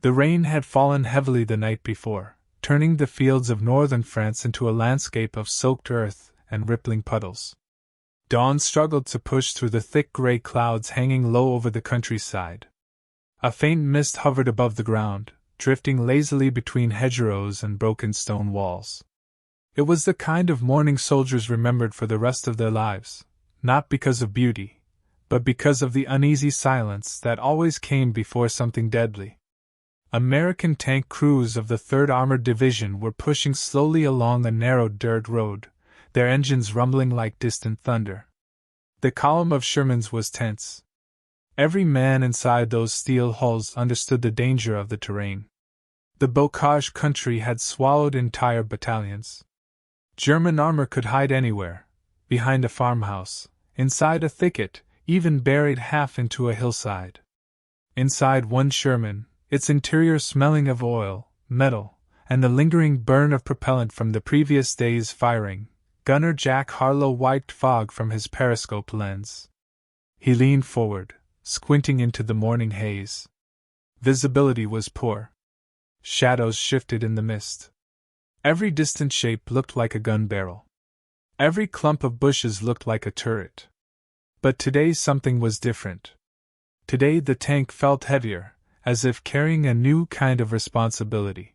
The rain had fallen heavily the night before, turning the fields of northern France into a landscape of soaked earth and rippling puddles. Dawn struggled to push through the thick gray clouds hanging low over the countryside. A faint mist hovered above the ground, drifting lazily between hedgerows and broken stone walls. It was the kind of morning soldiers remembered for the rest of their lives, not because of beauty, but because of the uneasy silence that always came before something deadly. American tank crews of the 3rd Armored Division were pushing slowly along a narrow dirt road, their engines rumbling like distant thunder. The column of Shermans was tense. Every man inside those steel hulls understood the danger of the terrain. The Bocage country had swallowed entire battalions. German armor could hide anywhere, behind a farmhouse, inside a thicket, even buried half into a hillside. Inside one Sherman, its interior smelling of oil, metal, and the lingering burn of propellant from the previous day's firing, Gunner Jack Harlow wiped fog from his periscope lens. He leaned forward, squinting into the morning haze. Visibility was poor. Shadows shifted in the mist. Every distant shape looked like a gun barrel. Every clump of bushes looked like a turret. But today something was different. Today the tank felt heavier, as if carrying a new kind of responsibility.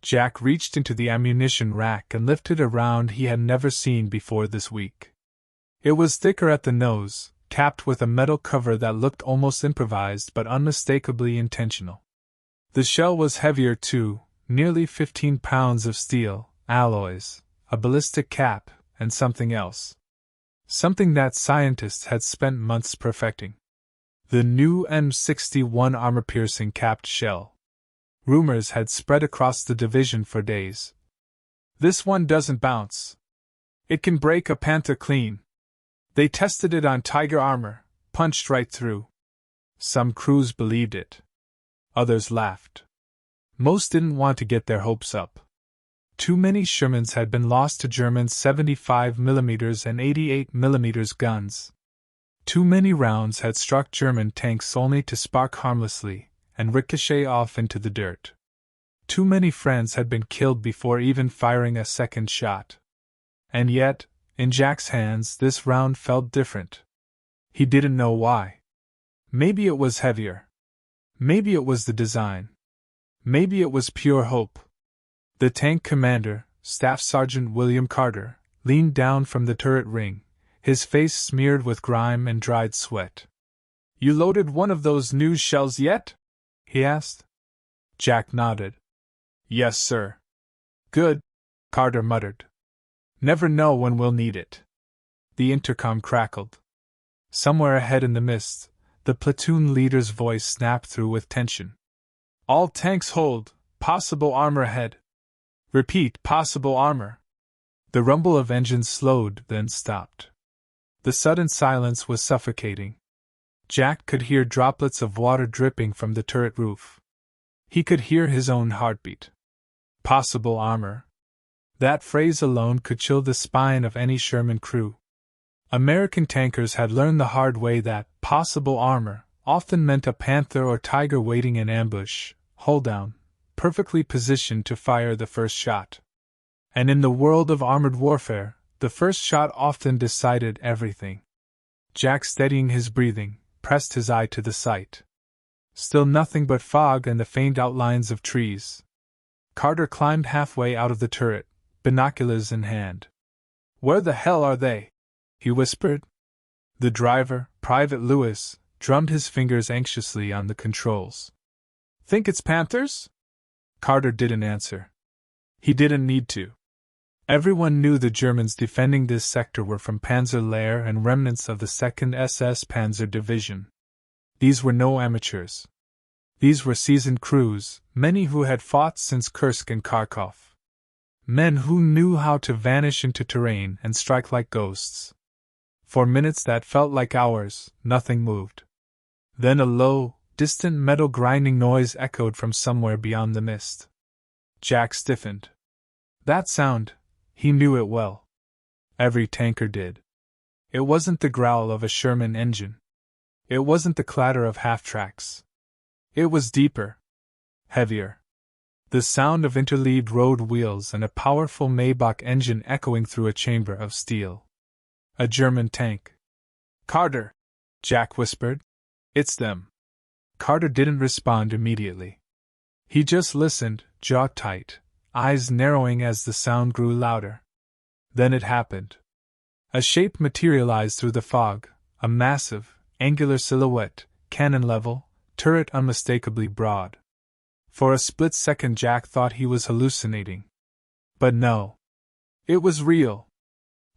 Jack reached into the ammunition rack and lifted a round he had never seen before this week. It was thicker at the nose, capped with a metal cover that looked almost improvised but unmistakably intentional. The shell was heavier too, nearly 15 pounds of steel, alloys, a ballistic cap, and something else. Something that scientists had spent months perfecting. The new M61 Armor-Piercing Capped Shell. Rumors had spread across the division for days. This one doesn't bounce. It can break a Panther clean. They tested it on Tiger armor, punched right through. Some crews believed it. Others laughed. Most didn't want to get their hopes up. Too many Shermans had been lost to German 75mm and 88mm guns. Too many rounds had struck German tanks only to spark harmlessly and ricochet off into the dirt. Too many friends had been killed before even firing a second shot. And yet, in Jack's hands, this round felt different. He didn't know why. Maybe it was heavier. Maybe it was the design. Maybe it was pure hope. The tank commander, Staff Sergeant William Carter, leaned down from the turret ring, his face smeared with grime and dried sweat. "You loaded one of those new shells yet?" he asked. Jack nodded. "Yes, sir." "Good," Carter muttered. "Never know when we'll need it." The intercom crackled. Somewhere ahead in the mist, the platoon leader's voice snapped through with tension. "All tanks hold, possible armor ahead." "Repeat, possible armor." The rumble of engines slowed, then stopped. The sudden silence was suffocating. Jack could hear droplets of water dripping from the turret roof. He could hear his own heartbeat. Possible armor. That phrase alone could chill the spine of any Sherman crew. American tankers had learned the hard way that possible armor often meant a Panther or Tiger waiting in ambush, hull down, perfectly positioned to fire the first shot. And in the world of armored warfare, the first shot often decided everything. Jack, steadying his breathing, pressed his eye to the sight. Still nothing but fog and the faint outlines of trees. Carter climbed halfway out of the turret, binoculars in hand. "Where the hell are they?" he whispered. The driver, Private Lewis, drummed his fingers anxiously on the controls. "Think it's Panthers?" Carter didn't answer. He didn't need to. Everyone knew the Germans defending this sector were from Panzer Lehr and remnants of the 2nd SS Panzer Division. These were no amateurs. These were seasoned crews, many who had fought since Kursk and Kharkov. Men who knew how to vanish into terrain and strike like ghosts. For minutes that felt like hours, nothing moved. Then a low, distant metal grinding noise echoed from somewhere beyond the mist. Jack stiffened. That sound, he knew it well. Every tanker did. It wasn't the growl of a Sherman engine. It wasn't the clatter of half-tracks. It was deeper. heavier. The sound of interleaved road wheels and a powerful Maybach engine echoing through a chamber of steel. A German tank. "Carter!" Jack whispered. "It's them." Carter didn't respond immediately. He just listened, jaw tight, eyes narrowing as the sound grew louder. Then it happened. A shape materialized through the fog, a massive, angular silhouette, cannon level, turret unmistakably broad. For a split second Jack thought he was hallucinating. But no. It was real.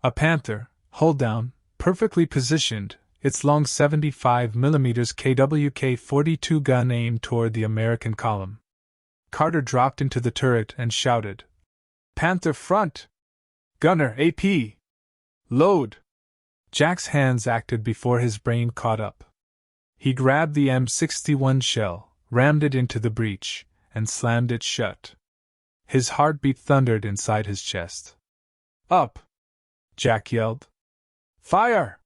A Panther, hull down, perfectly positioned, its long 75mm KWK-42 gun aimed toward the American column. Carter dropped into the turret and shouted, "Panther front! Gunner, AP! Load!" Jack's hands acted before his brain caught up. He grabbed the M61 shell, rammed it into the breech, and slammed it shut. His heartbeat thundered inside his chest. "Up!" Jack yelled. "Fire!"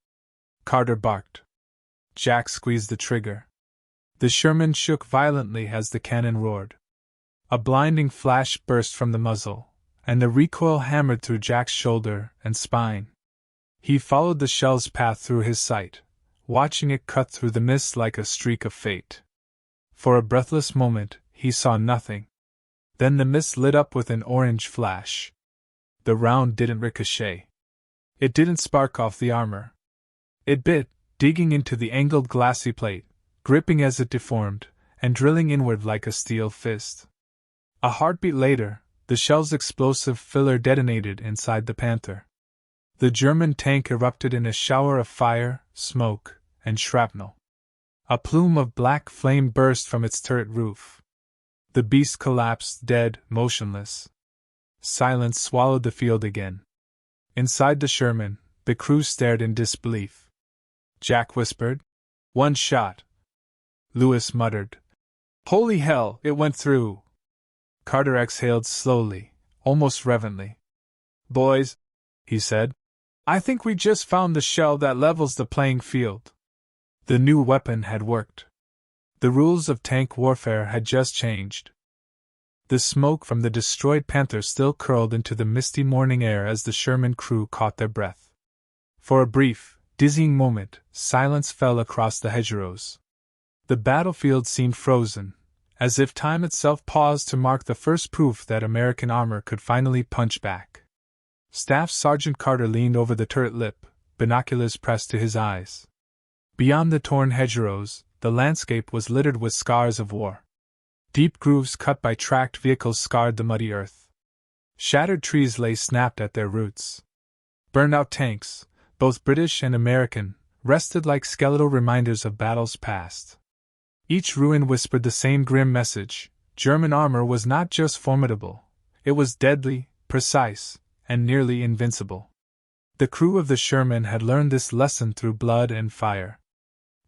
Carter barked. Jack squeezed the trigger. The Sherman shook violently as the cannon roared. A blinding flash burst from the muzzle, and the recoil hammered through Jack's shoulder and spine. He followed the shell's path through his sight, watching it cut through the mist like a streak of fate. For a breathless moment, he saw nothing. Then the mist lit up with an orange flash. The round didn't ricochet. It didn't spark off the armor. It bit, digging into the angled glassy plate, gripping as it deformed, and drilling inward like a steel fist. A heartbeat later, the shell's explosive filler detonated inside the Panther. The German tank erupted in a shower of fire, smoke, and shrapnel. A plume of black flame burst from its turret roof. The beast collapsed, dead, motionless. Silence swallowed the field again. Inside the Sherman, the crew stared in disbelief. Jack whispered, "One shot." Lewis muttered, "Holy hell, it went through." Carter exhaled slowly, almost reverently. "Boys," he said, "I think we just found the shell that levels the playing field." The new weapon had worked. The rules of tank warfare had just changed. The smoke from the destroyed Panther still curled into the misty morning air as the Sherman crew caught their breath. For a brief, dizzying moment, silence fell across the hedgerows. The battlefield seemed frozen, as if time itself paused to mark the first proof that American armor could finally punch back. Staff Sergeant Carter leaned over the turret lip, binoculars pressed to his eyes. Beyond the torn hedgerows, the landscape was littered with scars of war. Deep grooves cut by tracked vehicles scarred the muddy earth. Shattered trees lay snapped at their roots. Burned-out tanks, both British and American, rested like skeletal reminders of battles past. Each ruin whispered the same grim message: German armor was not just formidable, it was deadly, precise, and nearly invincible. The crew of the Sherman had learned this lesson through blood and fire.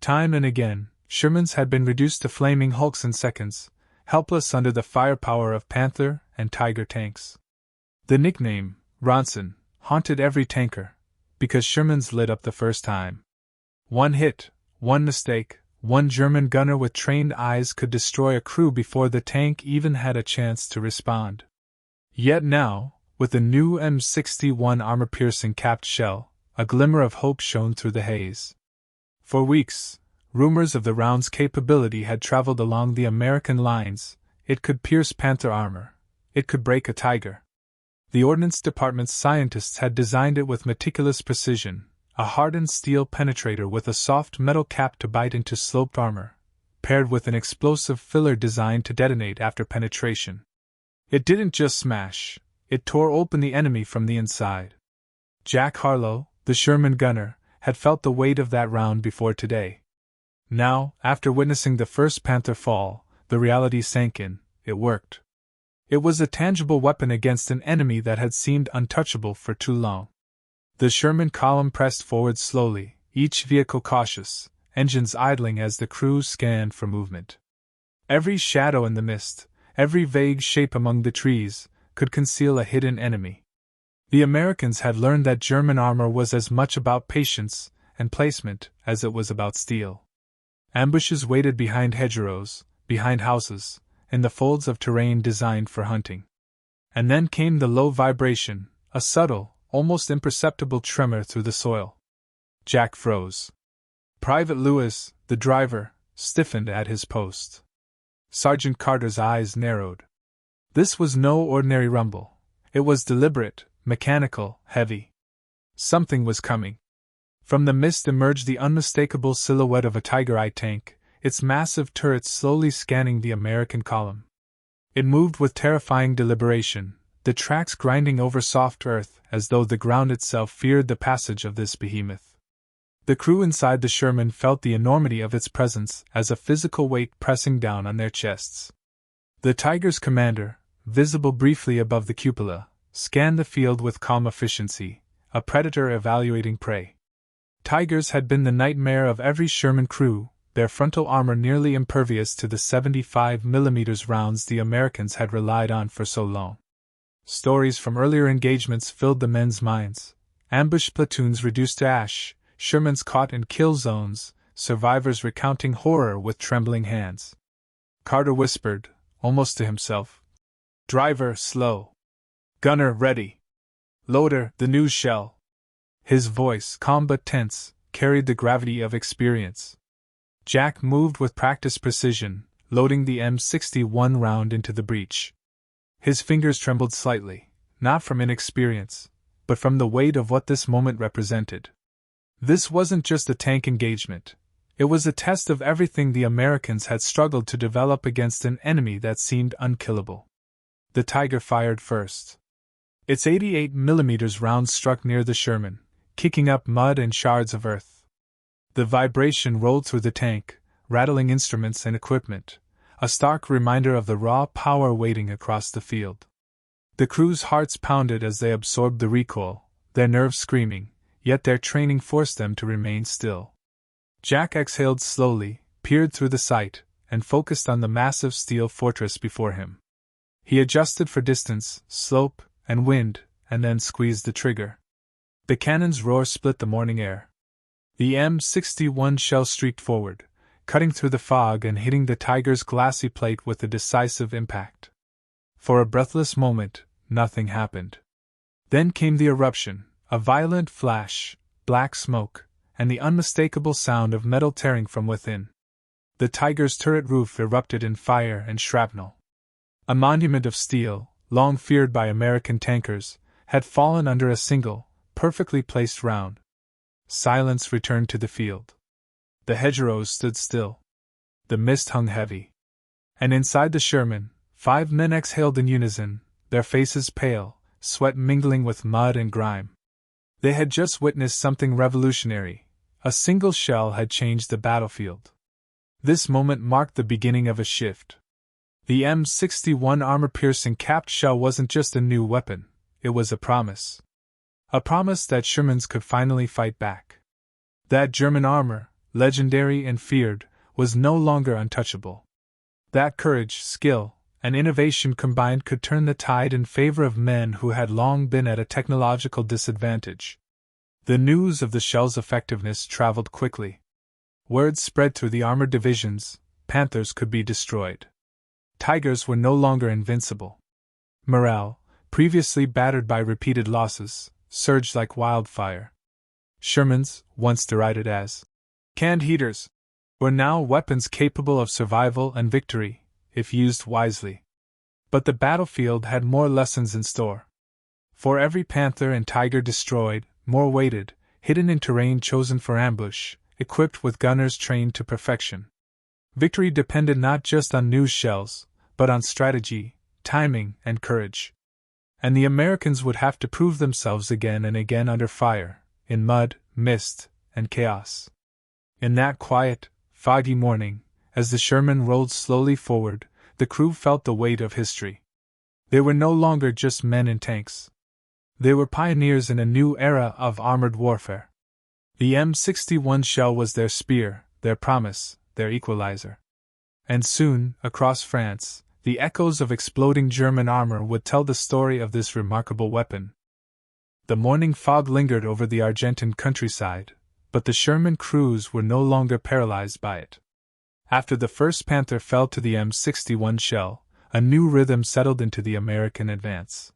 Time and again, Shermans had been reduced to flaming hulks in seconds, helpless under the firepower of Panther and Tiger tanks. The nickname, Ronson, haunted every tanker, because Shermans lit up the first time. One hit, one mistake, one German gunner with trained eyes could destroy a crew before the tank even had a chance to respond. Yet now, with the new M61 Armor-Piercing Capped Shell, a glimmer of hope shone through the haze. For weeks, rumors of the round's capability had traveled along the American lines. It could pierce Panther armor. It could break a Tiger. The Ordnance Department's scientists had designed it with meticulous precision, a hardened steel penetrator with a soft metal cap to bite into sloped armor, paired with an explosive filler designed to detonate after penetration. It didn't just smash, it tore open the enemy from the inside. Jack Harlow, the Sherman gunner, had felt the weight of that round before today. Now, after witnessing the first Panther fall, the reality sank in: it worked. It was a tangible weapon against an enemy that had seemed untouchable for too long. The Sherman column pressed forward slowly, each vehicle cautious, engines idling as the crew scanned for movement. Every shadow in the mist, every vague shape among the trees, could conceal a hidden enemy. The Americans had learned that German armor was as much about patience and placement as it was about steel. Ambushes waited behind hedgerows, behind houses, in the folds of terrain designed for hunting. And then came the low vibration, a subtle, almost imperceptible tremor through the soil. Jack froze. Private Lewis, the driver, stiffened at his post. Sergeant Carter's eyes narrowed. This was no ordinary rumble. It was deliberate, mechanical, heavy. Something was coming. From the mist emerged the unmistakable silhouette of a Tiger I tank, its massive turrets slowly scanning the American column. It moved with terrifying deliberation, the tracks grinding over soft earth as though the ground itself feared the passage of this behemoth. The crew inside the Sherman felt the enormity of its presence as a physical weight pressing down on their chests. The Tiger's commander, visible briefly above the cupola, scanned the field with calm efficiency, a predator evaluating prey. Tigers had been the nightmare of every Sherman crew, their frontal armor nearly impervious to the 75mm rounds the Americans had relied on for so long. Stories from earlier engagements filled the men's minds. Ambushed platoons reduced to ash, Shermans caught in kill zones, survivors recounting horror with trembling hands. Carter whispered, almost to himself, "Driver, slow. Gunner, ready. Loader, the news shell." His voice, calm but tense, carried the gravity of experience. Jack moved with practiced precision, loading the M61 round into the breech. His fingers trembled slightly, not from inexperience, but from the weight of what this moment represented. This wasn't just a tank engagement. It was a test of everything the Americans had struggled to develop against an enemy that seemed unkillable. The Tiger fired first. Its 88mm round struck near the Sherman, kicking up mud and shards of earth. The vibration rolled through the tank, rattling instruments and equipment, a stark reminder of the raw power waiting across the field. The crew's hearts pounded as they absorbed the recoil, their nerves screaming, yet their training forced them to remain still. Jack exhaled slowly, peered through the sight, and focused on the massive steel fortress before him. He adjusted for distance, slope, and wind, and then squeezed the trigger. The cannon's roar split the morning air. The M61 shell streaked forward, cutting through the fog and hitting the Tiger's glassy plate with a decisive impact. For a breathless moment, nothing happened. Then came the eruption, a violent flash, black smoke, and the unmistakable sound of metal tearing from within. The Tiger's turret roof erupted in fire and shrapnel. A monument of steel, long feared by American tankers, had fallen under a single, perfectly placed round. Silence returned to the field. The hedgerows stood still. The mist hung heavy. And inside the Sherman, 5 men exhaled in unison, their faces pale, sweat mingling with mud and grime. They had just witnessed something revolutionary. A single shell had changed the battlefield. This moment marked the beginning of a shift. The M61 Armor-Piercing Capped Shell wasn't just a new weapon, it was a promise. A promise that Shermans could finally fight back. That German armor, legendary and feared, was no longer untouchable. That courage, skill, and innovation combined could turn the tide in favor of men who had long been at a technological disadvantage. The news of the shell's effectiveness traveled quickly. Word spread through the armored divisions: Panthers could be destroyed. Tigers were no longer invincible. Morale, previously battered by repeated losses, surged like wildfire. Shermans, once derided as canned heaters, were now weapons capable of survival and victory, if used wisely. But the battlefield had more lessons in store. For every Panther and Tiger destroyed, more waited, hidden in terrain chosen for ambush, equipped with gunners trained to perfection. Victory depended not just on news shells, but on strategy, timing, and courage. And the Americans would have to prove themselves again and again under fire, in mud, mist, and chaos. In that quiet, foggy morning, as the Sherman rolled slowly forward, the crew felt the weight of history. They were no longer just men in tanks. They were pioneers in a new era of armored warfare. The M61 shell was their spear, their promise, their equalizer. And soon, across France, the echoes of exploding German armor would tell the story of this remarkable weapon. The morning fog lingered over the Argentine countryside, but the Sherman crews were no longer paralyzed by it. After the first Panther fell to the M61 shell, a new rhythm settled into the American advance.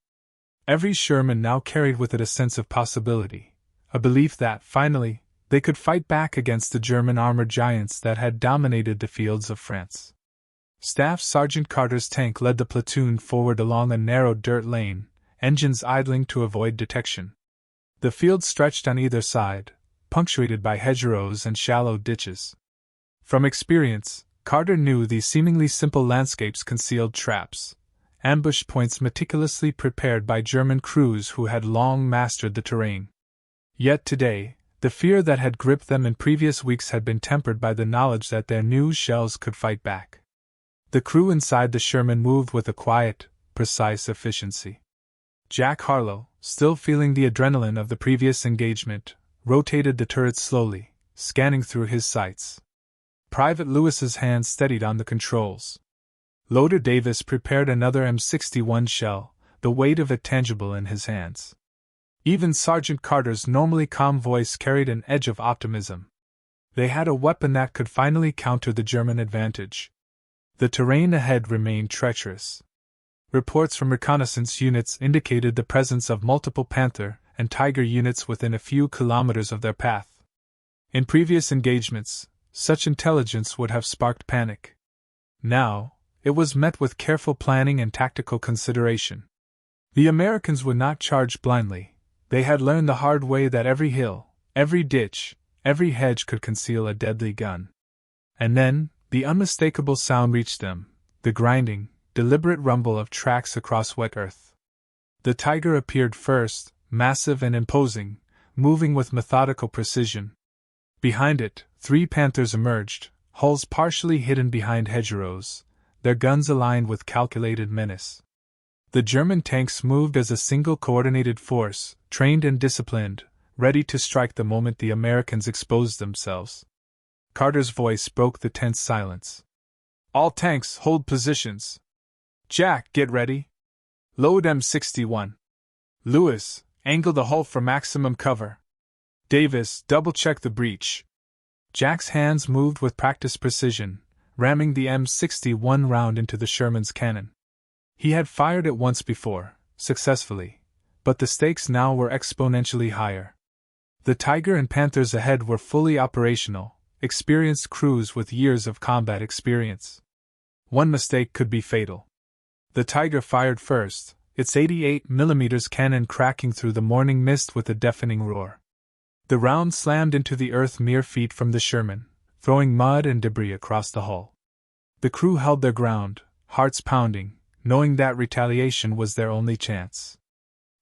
Every Sherman now carried with it a sense of possibility, a belief that, finally, they could fight back against the German armored giants that had dominated the fields of France. Staff Sergeant Carter's tank led the platoon forward along a narrow dirt lane, engines idling to avoid detection. The field stretched on either side, punctuated by hedgerows and shallow ditches. From experience, Carter knew these seemingly simple landscapes concealed traps, ambush points meticulously prepared by German crews who had long mastered the terrain. Yet today, the fear that had gripped them in previous weeks had been tempered by the knowledge that their new shells could fight back. The crew inside the Sherman moved with a quiet, precise efficiency. Jack Harlow, still feeling the adrenaline of the previous engagement, rotated the turret slowly, scanning through his sights. Private Lewis's hands steadied on the controls. Loader Davis prepared another M61 shell, the weight of it tangible in his hands. Even Sergeant Carter's normally calm voice carried an edge of optimism. They had a weapon that could finally counter the German advantage. The terrain ahead remained treacherous. Reports from reconnaissance units indicated the presence of multiple Panther and Tiger units within a few kilometers of their path. In previous engagements, such intelligence would have sparked panic. Now, it was met with careful planning and tactical consideration. The Americans would not charge blindly. They had learned the hard way that every hill, every ditch, every hedge could conceal a deadly gun. And then, the unmistakable sound reached them, the grinding, deliberate rumble of tracks across wet earth. The Tiger appeared first, massive and imposing, moving with methodical precision. Behind it, 3 Panthers emerged, hulls partially hidden behind hedgerows, their guns aligned with calculated menace. The German tanks moved as a single coordinated force, trained and disciplined, ready to strike the moment the Americans exposed themselves. Carter's voice broke the tense silence. "All tanks, hold positions. Jack, get ready. Load M61. Lewis, angle the hull for maximum cover. Davis, double-check the breech." Jack's hands moved with practiced precision, ramming the M61 round into the Sherman's cannon. He had fired it once before, successfully, but the stakes now were exponentially higher. The Tiger and Panthers ahead were fully operational, experienced crews with years of combat experience. One mistake could be fatal. The Tiger fired first, its 88mm cannon cracking through the morning mist with a deafening roar. The round slammed into the earth mere feet from the Sherman, throwing mud and debris across the hull. The crew held their ground, hearts pounding, knowing that retaliation was their only chance.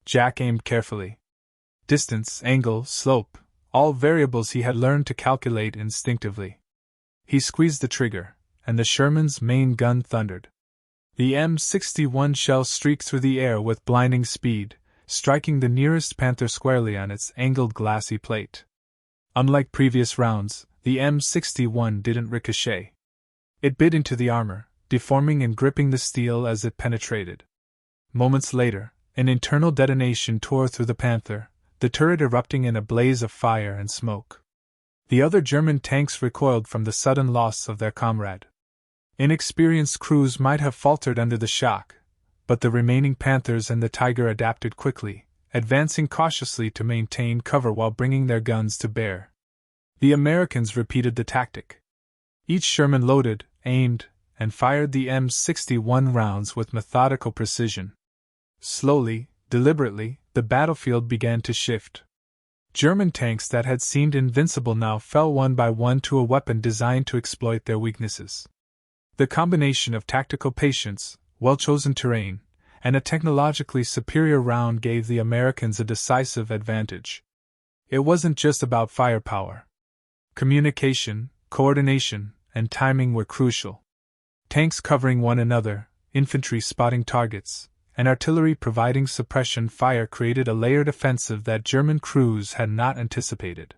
Jack aimed carefully. Distance, angle, slope, all variables he had learned to calculate instinctively. He squeezed the trigger, and the Sherman's main gun thundered. The M61 shell streaked through the air with blinding speed, striking the nearest Panther squarely on its angled glassy plate. Unlike previous rounds, the M61 didn't ricochet. It bit into the armor, deforming and gripping the steel as it penetrated. Moments later, an internal detonation tore through the Panther, the turret erupting in a blaze of fire and smoke. The other German tanks recoiled from the sudden loss of their comrade. Inexperienced crews might have faltered under the shock, but the remaining Panthers and the Tiger adapted quickly, advancing cautiously to maintain cover while bringing their guns to bear. The Americans repeated the tactic. Each Sherman loaded, aimed, and fired the M61 rounds with methodical precision. Slowly, deliberately, the battlefield began to shift. German tanks that had seemed invincible now fell one by one to a weapon designed to exploit their weaknesses. The combination of tactical patience, well-chosen terrain, and a technologically superior round gave the Americans a decisive advantage. It wasn't just about firepower. Communication, coordination, and timing were crucial. Tanks covering one another, infantry spotting targets, and artillery providing suppression fire created a layered offensive that German crews had not anticipated.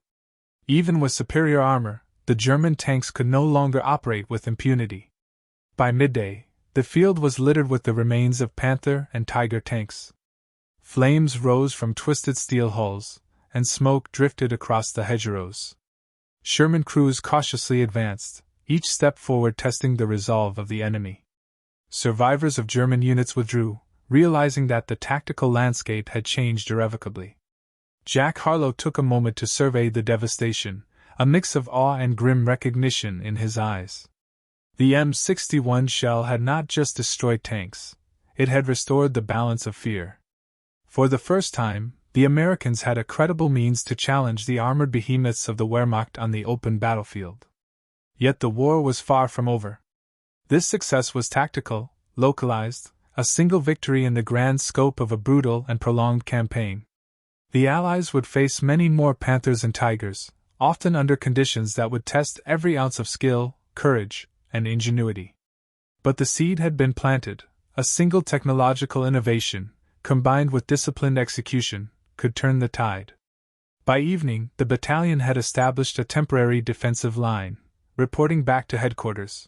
Even with superior armor, the German tanks could no longer operate with impunity. By midday, the field was littered with the remains of Panther and Tiger tanks. Flames rose from twisted steel hulls, and smoke drifted across the hedgerows. Sherman crews cautiously advanced, each step forward testing the resolve of the enemy. Survivors of German units withdrew, realizing that the tactical landscape had changed irrevocably. Jack Harlow took a moment to survey the devastation, a mix of awe and grim recognition in his eyes. The M61 shell had not just destroyed tanks, it had restored the balance of fear. For the first time, the Americans had a credible means to challenge the armored behemoths of the Wehrmacht on the open battlefield. Yet the war was far from over. This success was tactical, localized, a single victory in the grand scope of a brutal and prolonged campaign. The Allies would face many more Panthers and Tigers, often under conditions that would test every ounce of skill, courage, and ingenuity. But the seed had been planted. A single technological innovation, combined with disciplined execution, could turn the tide. By evening, the battalion had established a temporary defensive line, reporting back to headquarters.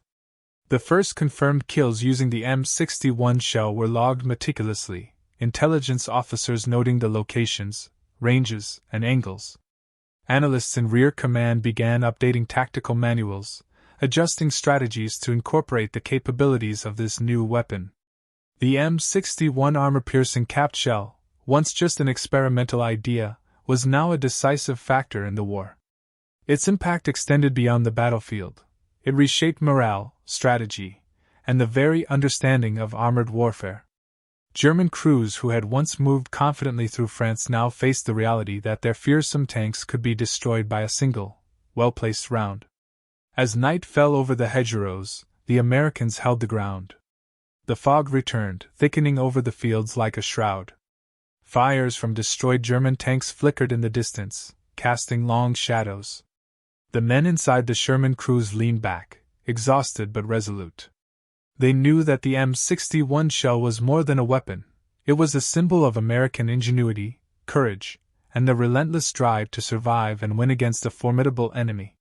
The first confirmed kills using the M61 shell were logged meticulously, intelligence officers noting the locations, ranges, and angles. Analysts in rear command began updating tactical manuals, adjusting strategies to incorporate the capabilities of this new weapon. The M61 Armor-Piercing Capped Shell, once just an experimental idea, was now a decisive factor in the war. Its impact extended beyond the battlefield. It reshaped morale, strategy, and the very understanding of armored warfare. German crews who had once moved confidently through France now faced the reality that their fearsome tanks could be destroyed by a single, well-placed round. As night fell over the hedgerows, the Americans held the ground. The fog returned, thickening over the fields like a shroud. Fires from destroyed German tanks flickered in the distance, casting long shadows. The men inside the Sherman crews leaned back, exhausted but resolute. They knew that the M61 shell was more than a weapon. It was a symbol of American ingenuity, courage, and the relentless drive to survive and win against a formidable enemy.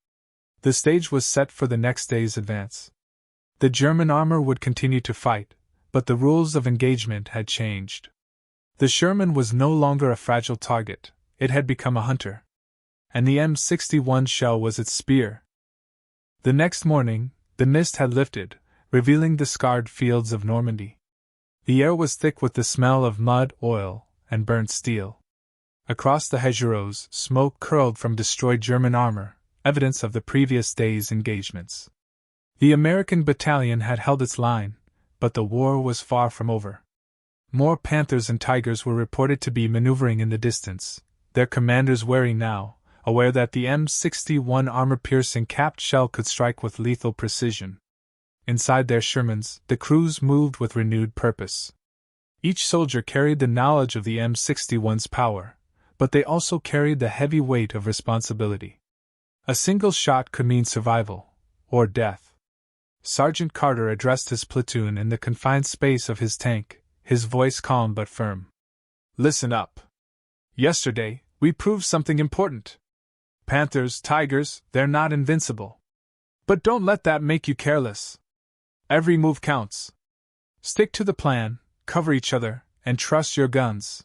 The stage was set for the next day's advance. The German armor would continue to fight, but the rules of engagement had changed. The Sherman was no longer a fragile target, it had become a hunter. And the M61 shell was its spear. The next morning, the mist had lifted, revealing the scarred fields of Normandy. The air was thick with the smell of mud, oil, and burnt steel. Across the hedgerows, smoke curled from destroyed German armor, evidence of the previous day's engagements. The American battalion had held its line, but the war was far from over. More Panthers and Tigers were reported to be maneuvering in the distance, their commanders wary now, aware that the M61 armor-piercing capped shell could strike with lethal precision. Inside their Shermans, the crews moved with renewed purpose. Each soldier carried the knowledge of the M61's power, but they also carried the heavy weight of responsibility. A single shot could mean survival, or death. Sergeant Carter addressed his platoon in the confined space of his tank, his voice calm but firm. "Listen up. Yesterday, we proved something important. Panthers, Tigers, they're not invincible. But don't let that make you careless. Every move counts. Stick to the plan, cover each other, and trust your guns."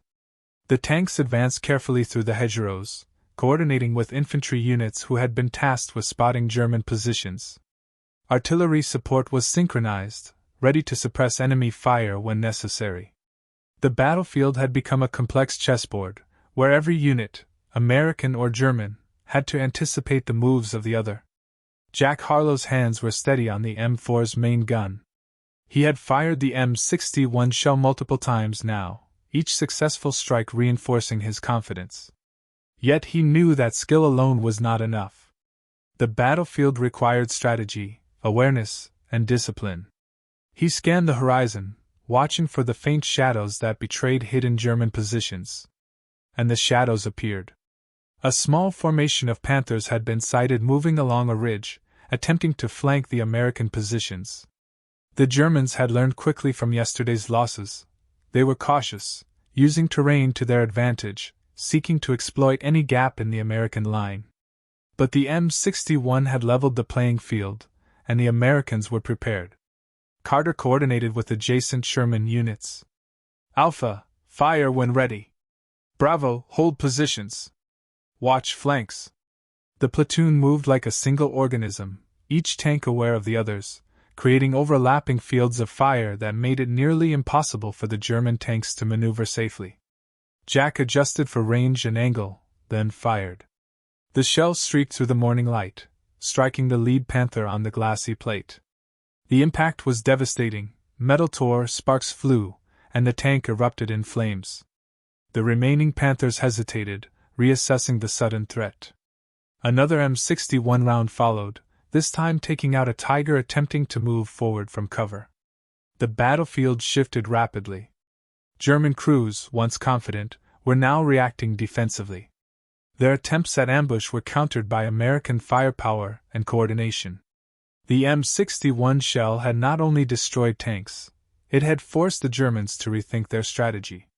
The tanks advanced carefully through the hedgerows, coordinating with infantry units who had been tasked with spotting German positions. Artillery support was synchronized, ready to suppress enemy fire when necessary. The battlefield had become a complex chessboard, where every unit, American or German, had to anticipate the moves of the other. Jack Harlow's hands were steady on the M4's main gun. He had fired the M61 shell multiple times now, each successful strike reinforcing his confidence. Yet he knew that skill alone was not enough. The battlefield required strategy, awareness, and discipline. He scanned the horizon, watching for the faint shadows that betrayed hidden German positions. And the shadows appeared. A small formation of Panthers had been sighted moving along a ridge, attempting to flank the American positions. The Germans had learned quickly from yesterday's losses. They were cautious, using terrain to their advantage, seeking to exploit any gap in the American line. But the M61 had leveled the playing field, and the Americans were prepared. Carter coordinated with adjacent Sherman units. "Alpha, fire when ready. Bravo, hold positions. Watch flanks." The platoon moved like a single organism, each tank aware of the others, creating overlapping fields of fire that made it nearly impossible for the German tanks to maneuver safely. Jack adjusted for range and angle, then fired. The shell streaked through the morning light, striking the lead Panther on the glassy plate. The impact was devastating, metal tore, sparks flew, and the tank erupted in flames. The remaining Panthers hesitated, reassessing the sudden threat. Another M61 round followed, this time taking out a Tiger attempting to move forward from cover. The battlefield shifted rapidly. German crews, once confident, were now reacting defensively. Their attempts at ambush were countered by American firepower and coordination. The M61 shell had not only destroyed tanks, it had forced the Germans to rethink their strategy.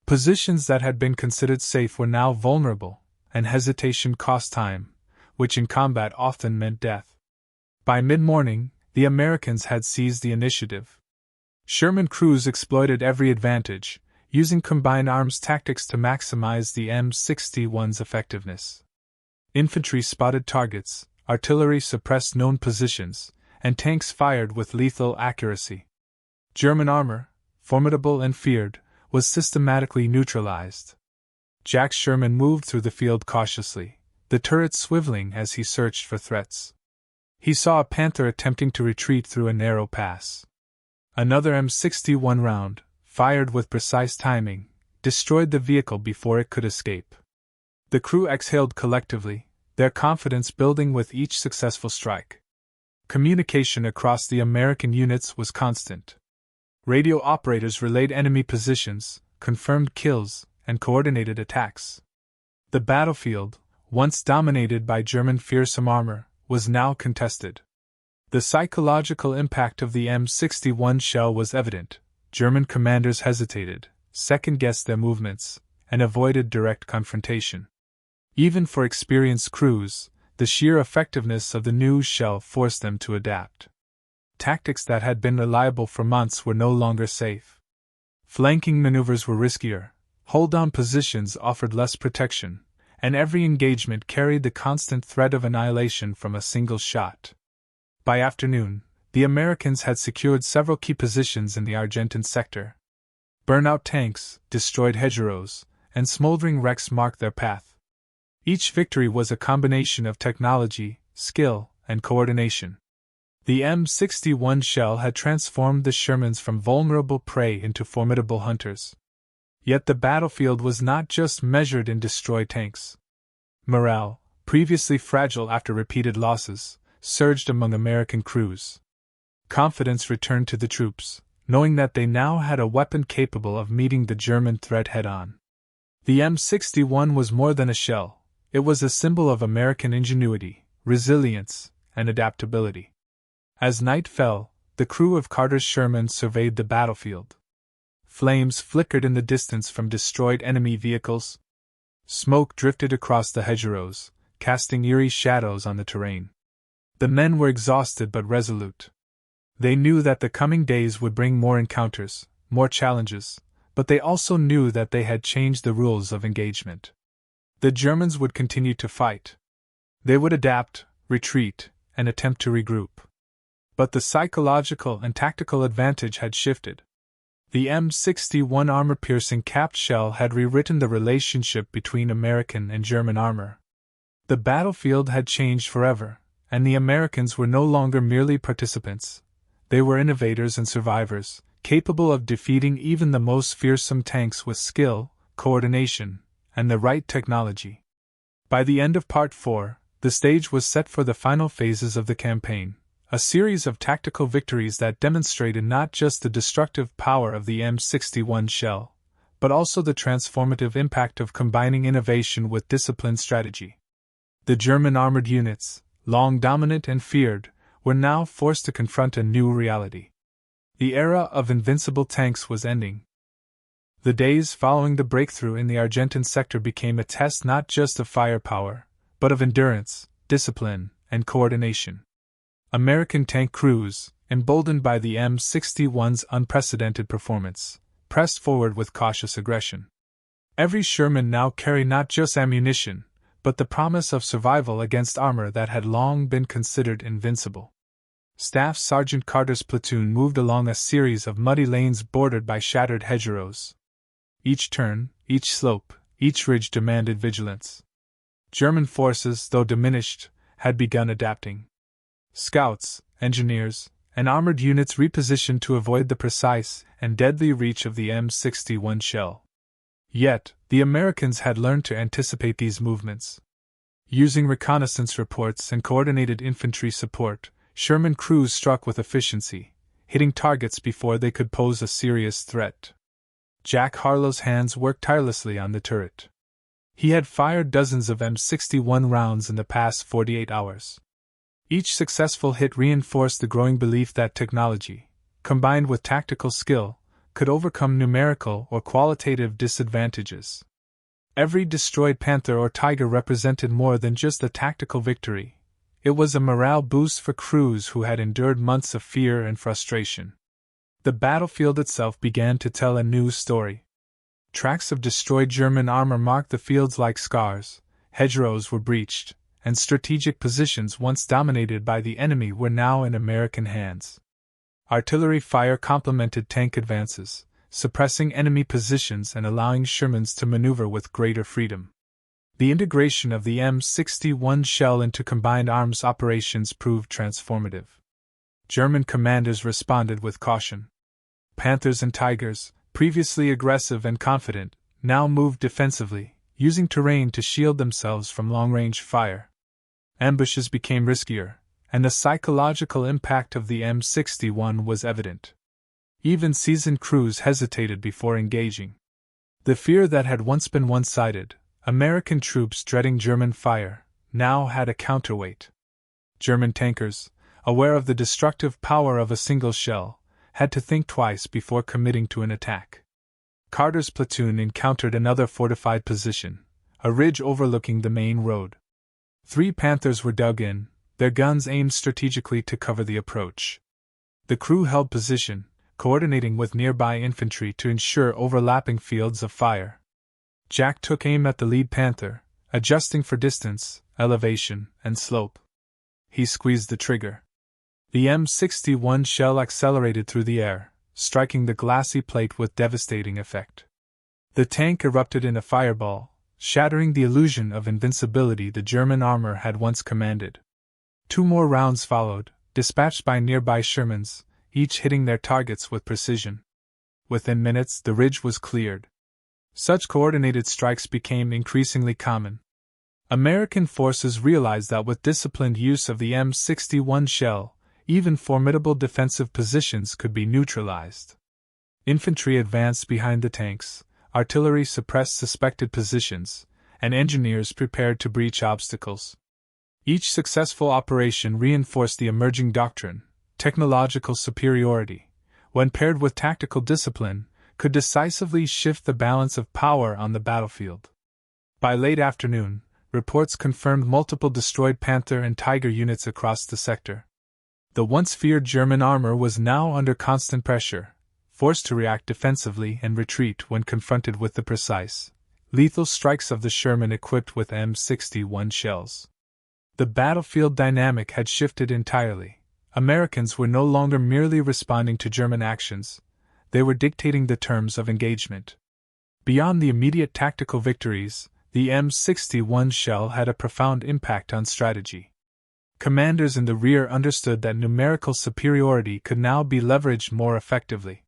Positions that had been considered safe were now vulnerable, and hesitation cost time, which in combat often meant death. By mid-morning, the Americans had seized the initiative. Sherman crews exploited every advantage, using combined arms tactics to maximize the M61's effectiveness. Infantry spotted targets, artillery suppressed known positions, and tanks fired with lethal accuracy. German armor, formidable and feared, was systematically neutralized. Jack Sherman moved through the field cautiously, the turrets swiveling as he searched for threats. He saw a Panther attempting to retreat through a narrow pass. Another M61 round, fired with precise timing, destroyed the vehicle before it could escape. The crew exhaled collectively, their confidence building with each successful strike. Communication across the American units was constant. Radio operators relayed enemy positions, confirmed kills, and coordinated attacks. The battlefield, once dominated by German fearsome armor, was now contested. The psychological impact of the M61 shell was evident. German commanders hesitated, second-guessed their movements, and avoided direct confrontation. Even for experienced crews, the sheer effectiveness of the new shell forced them to adapt. Tactics that had been reliable for months were no longer safe. Flanking maneuvers were riskier, hold-on positions offered less protection, and every engagement carried the constant threat of annihilation from a single shot. By afternoon, the Americans had secured several key positions in the Argentine sector. Burnout tanks, destroyed hedgerows, and smoldering wrecks marked their path. Each victory was a combination of technology, skill, and coordination. The M61 shell had transformed the Shermans from vulnerable prey into formidable hunters. Yet the battlefield was not just measured in destroyed tanks. Morale, previously fragile after repeated losses, surged among American crews. Confidence returned to the troops, knowing that they now had a weapon capable of meeting the German threat head-on. The M61 was more than a shell, it was a symbol of American ingenuity, resilience, and adaptability. As night fell, the crew of Carter's Sherman surveyed the battlefield. Flames flickered in the distance from destroyed enemy vehicles. Smoke drifted across the hedgerows, casting eerie shadows on the terrain. The men were exhausted but resolute. They knew that the coming days would bring more encounters, more challenges, but they also knew that they had changed the rules of engagement. The Germans would continue to fight. They would adapt, retreat, and attempt to regroup. But the psychological and tactical advantage had shifted. The M61 Armor-Piercing Capped Shell had rewritten the relationship between American and German armor. The battlefield had changed forever, and the Americans were no longer merely participants. They were innovators and survivors, capable of defeating even the most fearsome tanks with skill, coordination, and the right technology. By the end of Part 4, the stage was set for the final phases of the campaign, a series of tactical victories that demonstrated not just the destructive power of the M61 shell, but also the transformative impact of combining innovation with disciplined strategy. The German armored units, long dominant and feared, were now forced to confront a new reality. The era of invincible tanks was ending. The days following the breakthrough in the Argentine sector became a test not just of firepower, but of endurance, discipline, and coordination. American tank crews, emboldened by the M61's unprecedented performance, pressed forward with cautious aggression. Every Sherman now carried not just ammunition, but the promise of survival against armor that had long been considered invincible. Staff Sergeant Carter's platoon moved along a series of muddy lanes bordered by shattered hedgerows. Each turn, each slope, each ridge demanded vigilance. German forces, though diminished, had begun adapting. Scouts, engineers, and armored units repositioned to avoid the precise and deadly reach of the M61 shell. Yet, the Americans had learned to anticipate these movements. Using reconnaissance reports and coordinated infantry support, Sherman crews struck with efficiency, hitting targets before they could pose a serious threat. Jack Harlow's hands worked tirelessly on the turret. He had fired dozens of M61 rounds in the past 48 hours. Each successful hit reinforced the growing belief that technology, combined with tactical skill, could overcome numerical or qualitative disadvantages. Every destroyed Panther or Tiger represented more than just a tactical victory. It was a morale boost for crews who had endured months of fear and frustration. The battlefield itself began to tell a new story. Tracks of destroyed German armor marked the fields like scars, hedgerows were breached, and strategic positions once dominated by the enemy were now in American hands. Artillery fire complemented tank advances, suppressing enemy positions and allowing Shermans to maneuver with greater freedom. The integration of the M61 shell into combined arms operations proved transformative. German commanders responded with caution. Panthers and Tigers, previously aggressive and confident, now moved defensively, using terrain to shield themselves from long-range fire. Ambushes became riskier, and the psychological impact of the M61 was evident. Even seasoned crews hesitated before engaging. The fear that had once been one-sided, American troops dreading German fire, now had a counterweight. German tankers, aware of the destructive power of a single shell, had to think twice before committing to an attack. Carter's platoon encountered another fortified position, a ridge overlooking the main road. 3 Panthers were dug in, their guns aimed strategically to cover the approach. The crew held position, coordinating with nearby infantry to ensure overlapping fields of fire. Jack took aim at the lead Panther, adjusting for distance, elevation, and slope. He squeezed the trigger. The M61 shell accelerated through the air, striking the glassy plate with devastating effect. The tank erupted in a fireball, shattering the illusion of invincibility the German armor had once commanded. 2 more rounds followed, dispatched by nearby Shermans, each hitting their targets with precision. Within minutes, the ridge was cleared. Such coordinated strikes became increasingly common. American forces realized that with disciplined use of the M61 shell, even formidable defensive positions could be neutralized. Infantry advanced behind the tanks, artillery suppressed suspected positions, and engineers prepared to breach obstacles. Each successful operation reinforced the emerging doctrine: technological superiority, when paired with tactical discipline, could decisively shift the balance of power on the battlefield. By late afternoon, reports confirmed multiple destroyed Panther and Tiger units across the sector. The once feared German armor was now under constant pressure, forced to react defensively and retreat when confronted with the precise, lethal strikes of the Sherman equipped with M61 shells. The battlefield dynamic had shifted entirely. Americans were no longer merely responding to German actions, they were dictating the terms of engagement. Beyond the immediate tactical victories, the M61 shell had a profound impact on strategy. Commanders in the rear understood that numerical superiority could now be leveraged more effectively.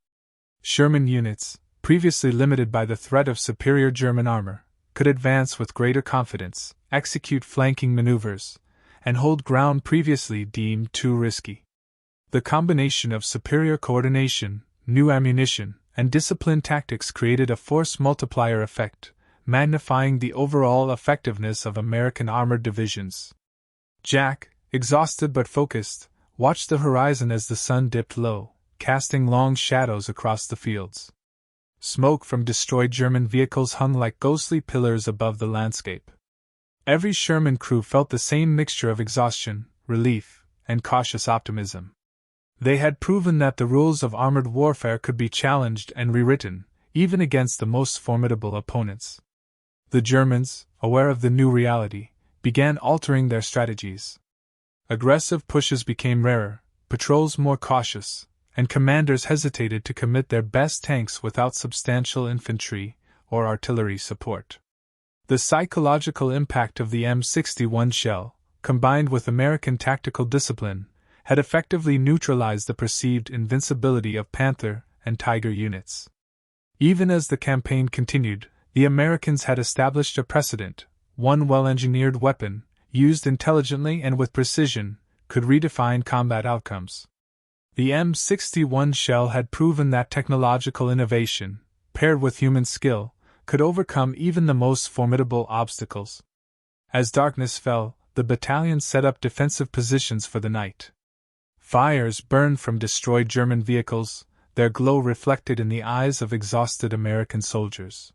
Sherman units, previously limited by the threat of superior German armor, could advance with greater confidence, execute flanking maneuvers, and hold ground previously deemed too risky. The combination of superior coordination, new ammunition, and disciplined tactics created a force multiplier effect, magnifying the overall effectiveness of American armored divisions. Jack, exhausted but focused, watched the horizon as the sun dipped low, casting long shadows across the fields. Smoke from destroyed German vehicles hung like ghostly pillars above the landscape. Every Sherman crew felt the same mixture of exhaustion, relief, and cautious optimism. They had proven that the rules of armored warfare could be challenged and rewritten, even against the most formidable opponents. The Germans, aware of the new reality, began altering their strategies. Aggressive pushes became rarer, patrols more cautious, and commanders hesitated to commit their best tanks without substantial infantry or artillery support. The psychological impact of the M61 shell, combined with American tactical discipline, had effectively neutralized the perceived invincibility of Panther and Tiger units. Even as the campaign continued, the Americans had established a precedent. One well-engineered weapon, used intelligently and with precision, could redefine combat outcomes. The M61 shell had proven that technological innovation, paired with human skill, could overcome even the most formidable obstacles. As darkness fell, the battalion set up defensive positions for the night. Fires burned from destroyed German vehicles, their glow reflected in the eyes of exhausted American soldiers.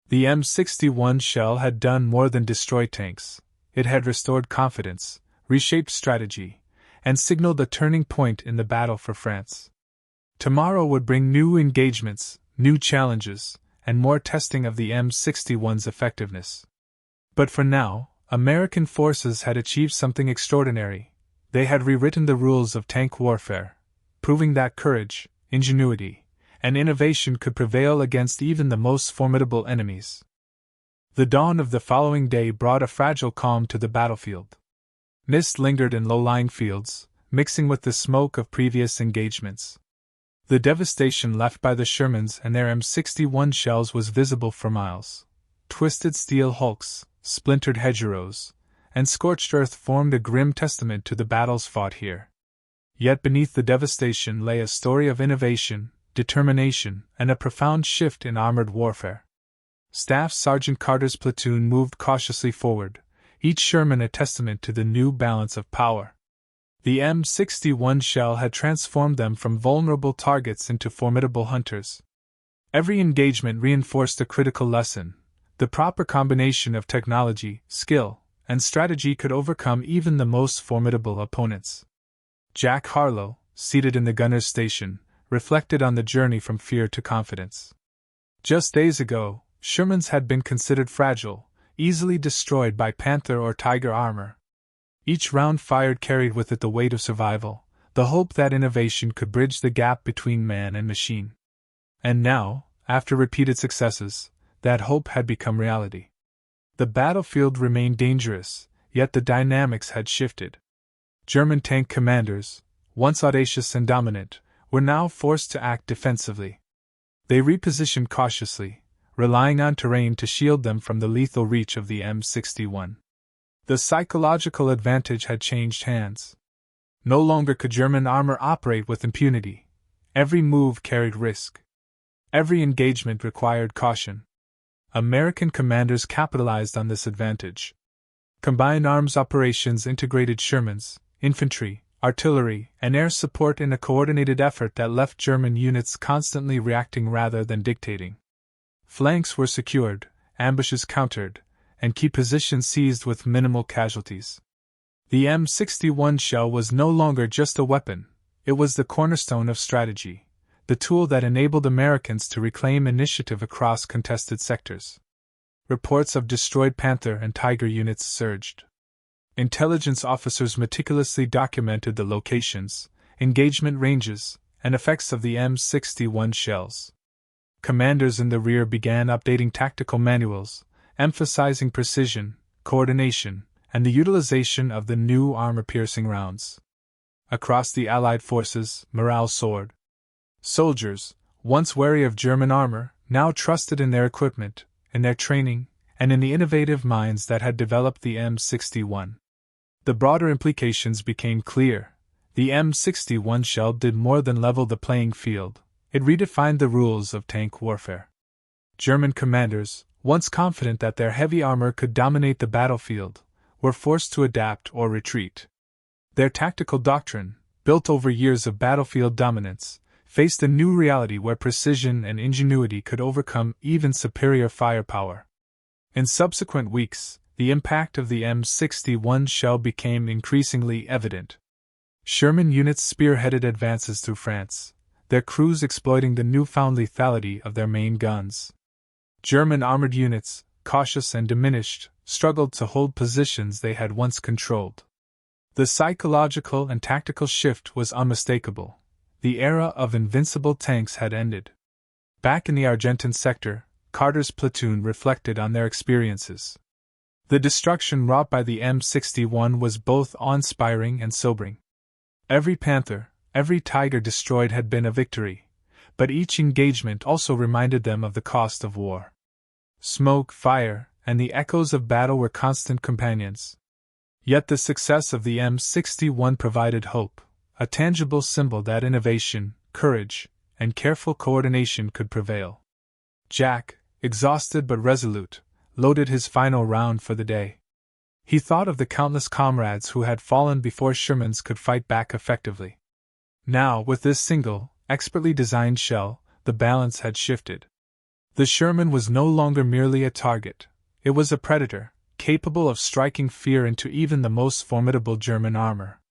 The M61 shell had done more than destroy tanks. It had restored confidence, reshaped strategy, and signaled a turning point in the battle for France. Tomorrow would bring new engagements, new challenges, and more testing of the M61's effectiveness. But for now, American forces had achieved something extraordinary. They had rewritten the rules of tank warfare, proving that courage, ingenuity, and innovation could prevail against even the most formidable enemies. The dawn of the following day brought a fragile calm to the battlefield. Mist lingered in low-lying fields, mixing with the smoke of previous engagements. The devastation left by the Shermans and their M61 shells was visible for miles. Twisted steel hulks, splintered hedgerows, and scorched earth formed a grim testament to the battles fought here. Yet beneath the devastation lay a story of innovation, determination, and a profound shift in armored warfare. Staff Sergeant Carter's platoon moved cautiously forward, each Sherman a testament to the new balance of power. The M61 shell had transformed them from vulnerable targets into formidable hunters. Every engagement reinforced a critical lesson. The proper combination of technology, skill, and strategy could overcome even the most formidable opponents. Jack Harlow, seated in the gunner's station, reflected on the journey from fear to confidence. Just days ago, Shermans had been considered fragile, easily destroyed by Panther or Tiger armor. Each round fired carried with it the weight of survival, the hope that innovation could bridge the gap between man and machine. And now, after repeated successes, that hope had become reality. The battlefield remained dangerous, yet the dynamics had shifted. German tank commanders, once audacious and dominant, were now forced to act defensively. They repositioned cautiously, relying on terrain to shield them from the lethal reach of the M61. The psychological advantage had changed hands. No longer could German armor operate with impunity. Every move carried risk. Every engagement required caution. American commanders capitalized on this advantage. Combined arms operations integrated Shermans, infantry, artillery, and air support in a coordinated effort that left German units constantly reacting rather than dictating. Flanks were secured, ambushes countered, and key positions seized with minimal casualties. The M61 shell was no longer just a weapon, it was the cornerstone of strategy, the tool that enabled Americans to reclaim initiative across contested sectors. Reports of destroyed Panther and Tiger units surged. Intelligence officers meticulously documented the locations, engagement ranges, and effects of the M61 shells. Commanders in the rear began updating tactical manuals, emphasizing precision, coordination, and the utilization of the new armor-piercing rounds. Across the Allied forces, morale soared. Soldiers, once wary of German armor, now trusted in their equipment, in their training, and in the innovative minds that had developed the M61. The broader implications became clear. The M61 shell did more than level the playing field, it redefined the rules of tank warfare. German commanders, once confident that their heavy armor could dominate the battlefield, were forced to adapt or retreat. Their tactical doctrine, built over years of battlefield dominance, faced a new reality where precision and ingenuity could overcome even superior firepower. In subsequent weeks, the impact of the M61 shell became increasingly evident. Sherman units spearheaded advances through France, their crews exploiting the newfound lethality of their main guns. German armored units, cautious and diminished, struggled to hold positions they had once controlled. The psychological and tactical shift was unmistakable. The era of invincible tanks had ended. Back in the Argentine sector, Carter's platoon reflected on their experiences. The destruction wrought by the M61 was both awe-inspiring and sobering. Every Panther, every Tiger destroyed had been a victory, but each engagement also reminded them of the cost of war. Smoke, fire, and the echoes of battle were constant companions. Yet the success of the M61 provided hope, a tangible symbol that innovation, courage, and careful coordination could prevail. Jack, exhausted but resolute, loaded his final round for the day. He thought of the countless comrades who had fallen before Sherman's could fight back effectively. Now, with this single, expertly designed shell, the balance had shifted. The Sherman was no longer merely a target, it was a predator, capable of striking fear into even the most formidable German armor.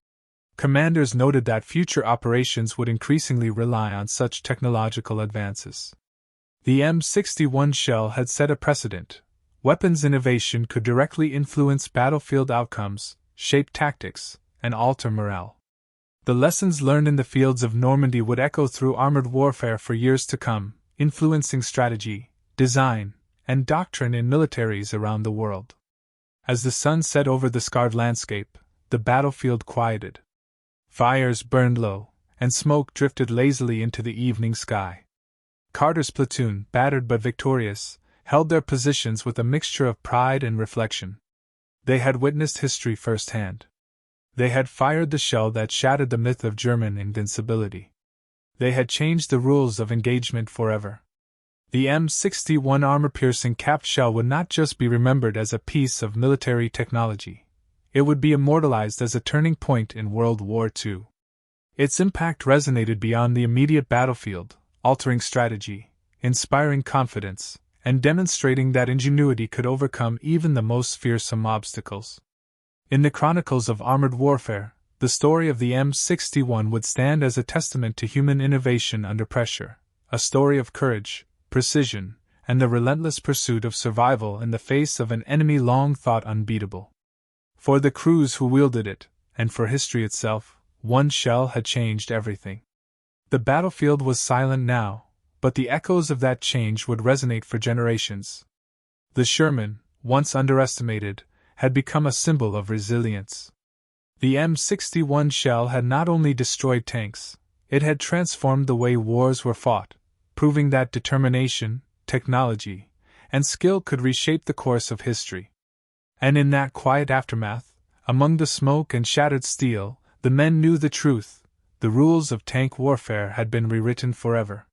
Commanders noted that future operations would increasingly rely on such technological advances. The M61 shell had set a precedent. Weapons innovation could directly influence battlefield outcomes, shape tactics, and alter morale. The lessons learned in the fields of Normandy would echo through armored warfare for years to come, influencing strategy, design, and doctrine in militaries around the world. As the sun set over the scarred landscape, the battlefield quieted. Fires burned low, and smoke drifted lazily into the evening sky. Carter's platoon, battered but victorious, held their positions with a mixture of pride and reflection. They had witnessed history firsthand. They had fired the shell that shattered the myth of German invincibility. They had changed the rules of engagement forever. The M61 Armor-Piercing Capped Shell would not just be remembered as a piece of military technology. It would be immortalized as a turning point in World War II. Its impact resonated beyond the immediate battlefield, altering strategy, inspiring confidence, and demonstrating that ingenuity could overcome even the most fearsome obstacles. In the chronicles of armored warfare, the story of the M61 would stand as a testament to human innovation under pressure, a story of courage, precision, and the relentless pursuit of survival in the face of an enemy long thought unbeatable. For the crews who wielded it, and for history itself, one shell had changed everything. The battlefield was silent now, but the echoes of that change would resonate for generations. The Sherman, once underestimated, had become a symbol of resilience. The M61 shell had not only destroyed tanks, it had transformed the way wars were fought, proving that determination, technology, and skill could reshape the course of history. And in that quiet aftermath, among the smoke and shattered steel, the men knew the truth: the rules of tank warfare had been rewritten forever.